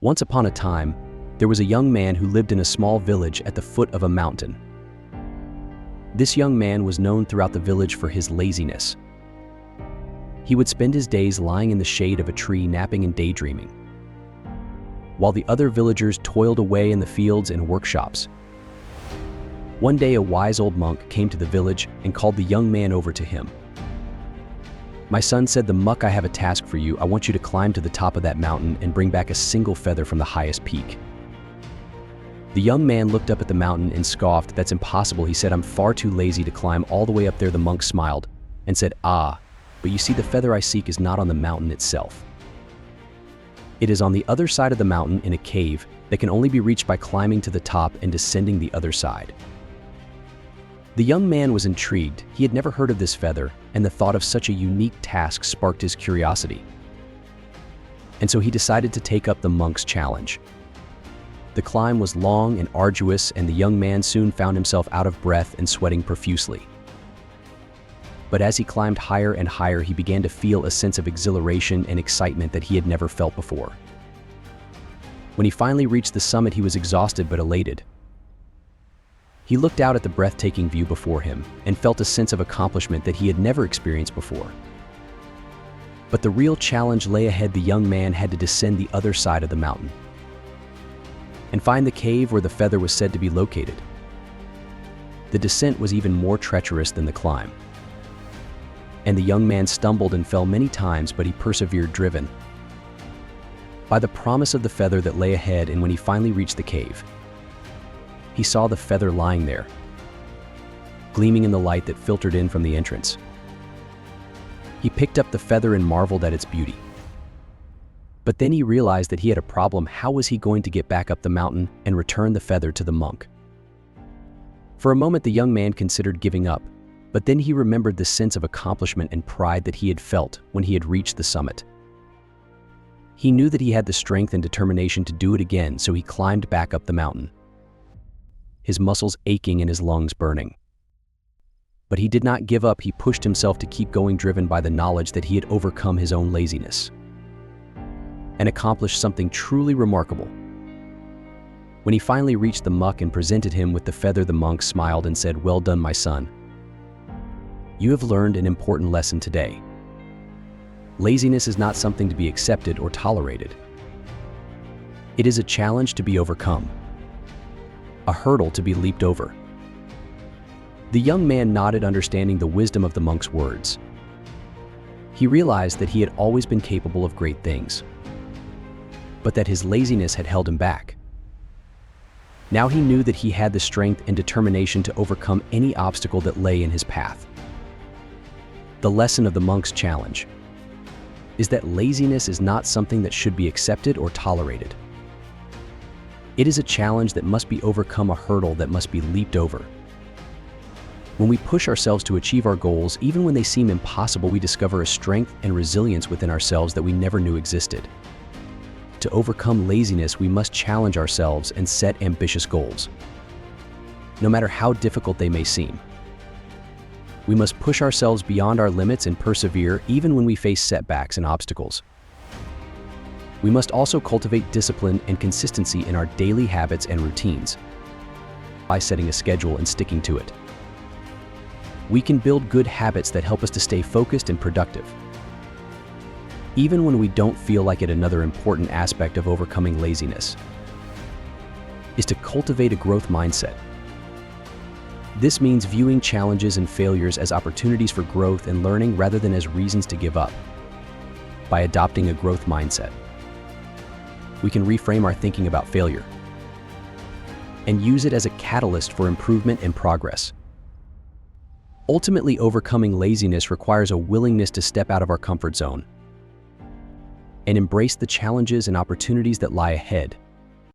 Once upon a time, there was a young man who lived in a small village at the foot of a mountain. This young man was known throughout the village for his laziness. He would spend his days lying in the shade of a tree, napping and daydreaming, while the other villagers toiled away in the fields and workshops. One day, a wise old monk came to the village and called the young man over to him. "My son," said the monk, "I have a task for you. I want you to climb to the top of that mountain and bring back a single feather from the highest peak." The young man looked up at the mountain and scoffed. "That's impossible," he said. "I'm far too lazy to climb all the way up there." The monk smiled and said, "Ah, but you see, the feather I seek is not on the mountain itself. It is on the other side of the mountain in a cave that can only be reached by climbing to the top and descending the other side." The young man was intrigued. He had never heard of this feather, and the thought of such a unique task sparked his curiosity. And so he decided to take up the monk's challenge. The climb was long and arduous, and the young man soon found himself out of breath and sweating profusely. But as he climbed higher and higher, he began to feel a sense of exhilaration and excitement that he had never felt before. When he finally reached the summit, he was exhausted but elated. He looked out at the breathtaking view before him and felt a sense of accomplishment that he had never experienced before. But the real challenge lay ahead. The young man had to descend the other side of the mountain and find the cave where the feather was said to be located. The descent was even more treacherous than the climb, and the young man stumbled and fell many times, but he persevered, driven by the promise of the feather that lay ahead. And when he finally reached the cave, he saw the feather lying there, gleaming in the light that filtered in from the entrance. He picked up the feather and marveled at its beauty. But then he realized that he had a problem. How was he going to get back up the mountain and return the feather to the monk? For a moment, the young man considered giving up, but then he remembered the sense of accomplishment and pride that he had felt when he had reached the summit. He knew that he had the strength and determination to do it again, so he climbed back up the mountain, his muscles aching and his lungs burning. But he did not give up. He pushed himself to keep going, driven by the knowledge that he had overcome his own laziness and accomplished something truly remarkable. When he finally reached the monk and presented him with the feather, the monk smiled and said, "Well done, my son. You have learned an important lesson today. Laziness is not something to be accepted or tolerated. It is a challenge to be overcome, a hurdle to be leaped over." The young man nodded, understanding the wisdom of the monk's words. He realized that he had always been capable of great things, but that his laziness had held him back. Now he knew that he had the strength and determination to overcome any obstacle that lay in his path. The lesson of the monk's challenge is that laziness is not something that should be accepted or tolerated. It is a challenge that must be overcome, a hurdle that must be leaped over. When we push ourselves to achieve our goals, even when they seem impossible, we discover a strength and resilience within ourselves that we never knew existed. To overcome laziness, we must challenge ourselves and set ambitious goals, no matter how difficult they may seem. We must push ourselves beyond our limits and persevere even when we face setbacks and obstacles. We must also cultivate discipline and consistency in our daily habits and routines by setting a schedule and sticking to it. We can build good habits that help us to stay focused and productive, even when we don't feel like it. Another important aspect of overcoming laziness is to cultivate a growth mindset. This means viewing challenges and failures as opportunities for growth and learning rather than as reasons to give up. By adopting a growth mindset, we can reframe our thinking about failure and use it as a catalyst for improvement and progress. Ultimately, overcoming laziness requires a willingness to step out of our comfort zone and embrace the challenges and opportunities that lie ahead.